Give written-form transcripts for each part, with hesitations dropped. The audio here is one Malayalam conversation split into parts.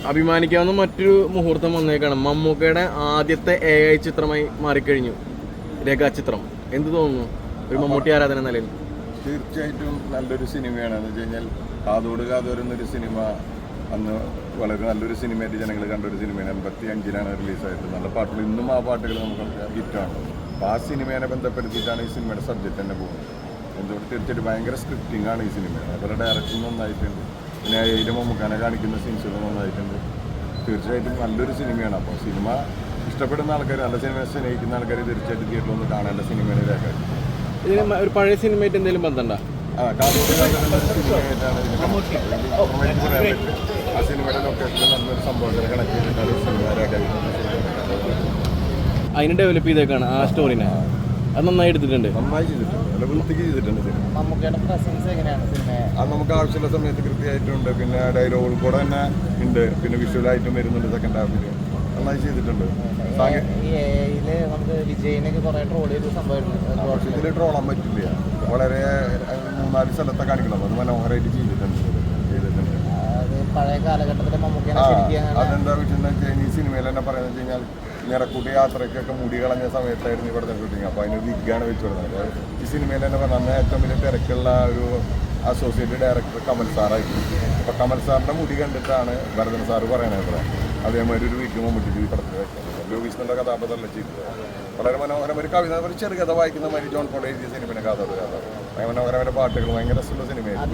അഭിമാനിക്കാവുന്ന മറ്റൊരു മുഹൂർത്തം വന്നേക്കാണ്. മമ്മൂക്കയുടെ ആദ്യത്തെ AI ചിത്രമായി മാറിക്കഴിഞ്ഞു രേഖാചിത്രം. എന്ത് തോന്നുന്നു ഒരു മമ്മൂട്ടി ആരാധന നിലയിൽ? തീർച്ചയായിട്ടും നല്ലൊരു സിനിമയാണ്. എന്ന് വെച്ച് കഴിഞ്ഞാൽ കാതോട് കാതോരുന്നൊരു സിനിമ അന്ന് വളരെ നല്ലൊരു സിനിമയായിട്ട് ജനങ്ങൾ കണ്ടൊരു സിനിമയാണ്. 85-ലാണ് റിലീസായിട്ട്. നല്ല പാട്ടുകൾ, ഇന്നും ആ പാട്ടുകൾ നമുക്ക് ഹിറ്റാണ്. അപ്പോൾ ആ സിനിമയെ ബന്ധപ്പെടുത്തിയിട്ടാണ് ഈ സിനിമയുടെ സബ്ജക്റ്റ് തന്നെ പോകുന്നത്. എന്തുകൊണ്ട് തീർച്ചയായിട്ടും ഭയങ്കര സ്ക്രിപ്റ്റിംഗ് ആണ് ഈ സിനിമ. അതുപോലെ ഡയറക്ഷൻ നന്നായിട്ടുണ്ട്. പിന്നെ അതിൻ്റെ മമ്മൂക്കാനെ കാണിക്കുന്ന സീൻസുകൾ നന്നായിട്ടുണ്ട്. തീർച്ചയായിട്ടും നല്ലൊരു സിനിമയാണ്. അപ്പോൾ സിനിമ ഇഷ്ടപ്പെടുന്ന ആൾക്കാർ, നല്ല സിനിമ സ്നേഹിക്കുന്ന ആൾക്കാർ തീർച്ചയായിട്ടും തിയേറ്ററിൽ ഒന്ന് കാണേണ്ട സിനിമയുടെ രേഖ. ഇതിന് ഒരു പഴയ സിനിമയായിട്ട് എന്തെങ്കിലും ബന്ധമുണ്ടോ? കാതോട് കാതോരുന്നൊരു സിനിമയായിട്ടാണ് ആ സിനിമയുടെ ലൊക്കേഷനിൽ നല്ലൊരു സംഭവത്തിന് കണക്ട് ചെയ്തിട്ടാണ് സിനിമ രേഖ. അതിന് ഡെവലപ്പ് ചെയ്തേക്കാണ് ആ സ്റ്റോറിനെ. അത് നന്നായി എടുത്തിട്ടുണ്ട്, നന്നായി ചെയ്തിട്ടുണ്ട്, നല്ല വൃത്തിക്ക് ചെയ്തിട്ടുണ്ട് സിനിമ. അത് നമുക്ക് ആവശ്യമുള്ള സമയത്ത് കൃത്യമായിട്ടുണ്ട്. പിന്നെ ഡയലോഗുകൾ കൂടെ തന്നെ ഉണ്ട്. പിന്നെ വിഷ്വലായിട്ടും വരുന്നുണ്ട് സെക്കൻഡ് ഹാഫിൽ. നന്നായി ചെയ്തിട്ടുണ്ട്. ഇതിൽ ട്രോളാൻ പറ്റില്ല. വളരെ 3-4 സ്ഥലത്തെ കാണിക്കണം. അത് മനോഹരമായിട്ട് ചെയ്തിട്ടുണ്ട്. പഴയ കാലഘട്ടത്തിലെ അതെന്താ വെച്ചെന്ന് വെച്ചാൽ ഈ സിനിമയിൽ തന്നെ പറയുന്നത് വെച്ച് കഴിഞ്ഞാൽ നിറക്കൂട്ടി യാത്രയ്ക്കൊക്കെ മുടി കളഞ്ഞ സമയത്തായിരുന്നു ഇവിടുത്തെ ഷൂട്ടിങ്. അപ്പോൾ അതിന് വിഗാണ് വെച്ച് കൊടുക്കുന്നത്. ഈ സിനിമയിൽ തന്നെ പറഞ്ഞാൽ അന്ന് ഏറ്റവും വലിയ തിരക്കുള്ള ഒരു അസോസിയേറ്റ് ഡയറക്ടർ കമൽ സാറായിരുന്നു. അപ്പോൾ കമൽ സാറിൻ്റെ മുടി കണ്ടിട്ടാണ് ഭരതൻ സാറ് പറയണത്. അതേമാതിരി ഒരു വീക്ക് മമ്മൂട്ടി പടത്തിൽ വെക്കുന്നത്. ലൂയിസിൻ്റെ കഥാപാത്രമല്ല ചെയ്തത്. വളരെ മനോഹരം. ഒരു കവിത, ഒരു ചെറുകഥ വായിക്കുന്ന മാതിരി ജോൺ പോൾ എഴുതിയ സിനിമയുടെ കാതോട് കഥ. മനോഹരമായ പാട്ടുകൾ, ഭയങ്കര രസമുള്ള സിനിമയായിരുന്നു.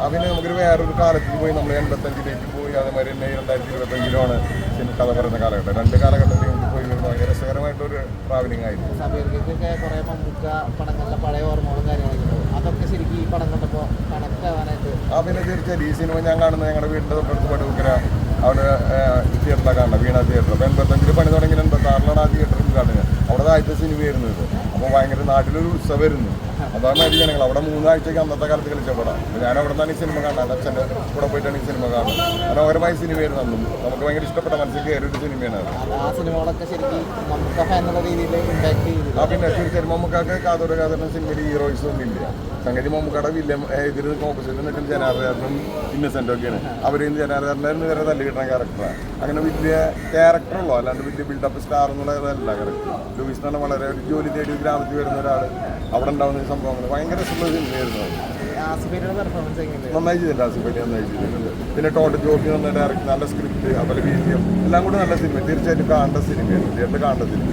അതിന് നമുക്കൊരു വേറൊരു കാലത്തിൽ പോയി, നമ്മൾ 85-ലേക്ക് പോയി. അതേമാതിരി തന്നെ 2025-ലാണ് കഥ പറയുന്ന കാലഘട്ടം. 2 കാലഘട്ടത്തിൽ പോയി ഭയങ്കര രസകരമായിട്ടൊരു ട്രാവലിംഗ് ആയിരുന്നു. പിന്നെ തീർച്ചയായും ഈ സിനിമ ഞാൻ കാണുന്നത് ഞങ്ങളുടെ വീടിൻ്റെ തൊട്ടടുത്ത് പടുക്കര അവിടെ തിയേറ്ററിലാണ് കാണുന്നത്, വീണ തിയേറ്റർ. അപ്പോൾ 85-ൽ പണി തുടങ്ങി 86-ലാണ് ആ തിയേറ്ററിൽ കാണുന്നത്. അവിടെ ആദ്യത്തെ സിനിമയായിരുന്നു ഇത്. അപ്പോൾ ഭയങ്കര നാട്ടിലൊരു ഉത്സവമായിരുന്നു. അതാണ് ജനങ്ങൾ അവിടെ 3 ആഴ്ചയ്ക്ക് അന്നത്തെ കാലത്ത് കളിച്ച പടം. അപ്പോൾ ഞാൻ അവിടെ നിന്നാണ് ഈ സിനിമ കാണുന്നത്. അച്ഛൻ്റെ കൂടെ പോയിട്ടാണ് ഈ സിനിമ കാണുന്നത്. മനോഹരമായ സിനിമയായിരുന്നു. അന്നും നമുക്ക് ഭയങ്കര ഇഷ്ടപ്പെട്ട, മനസ്സിൽ കയറിയൊരു സിനിമയാണ്. പിന്നെ തീർച്ചയായും മമ്മൂക്കാക്ക് കാതോട് കാതോരുന്ന സിനിമയിൽ ഹീറോയിസ് ഒന്നും ഇല്ല. സംഗതി മമ്മൂക്കയുടെ വില്ലൻ എതിര് ഓപ്പോസിറ്റ് നിൽക്കുന്ന ജനാർദ്ദനും ഇന്നസെൻ്റ് ഒക്കെയാണ്. അവരിൽ ജനാർദ്ദനായിരുന്നു വരെ തല്ലി കിട്ടുന്ന ക്യാരക്ടറാണ്. അങ്ങനെ വലിയ ക്യാരക്ടറുള്ളൂ, അല്ലാണ്ട് വലിയ ബിൽഡപ്പ് സ്റ്റാർ എന്നുള്ളതല്ല ക്യാരക്ടർ. ലൂയിസ് തന്നെ വളരെ ഒരു ജോലി തേടി ഗ്രാമത്തിൽ വരുന്ന ഒരാൾ, അവിടെ ഉണ്ടാകുന്ന സംഭവങ്ങൾ ഭയങ്കര സിനിമയായിരുന്നു. നന്നായി ചെയ്തിട്ടുണ്ട്. ആസിഫലി നന്നായി ചെയ്തിട്ടുണ്ട്. പിന്നെ ടോട്ട് ജോബി നന്നായി ഡയറക്റ്റ്, നല്ല സ്ക്രിപ്റ്റ്, അതുപോലെ വീര്യം എല്ലാം കൂടി നല്ല സിനിമ. തീർച്ചയായിട്ടും കാണേണ്ട സിനിമയാണ്. തിയേറ്ററിൽ കാണേണ്ട സിനിമ.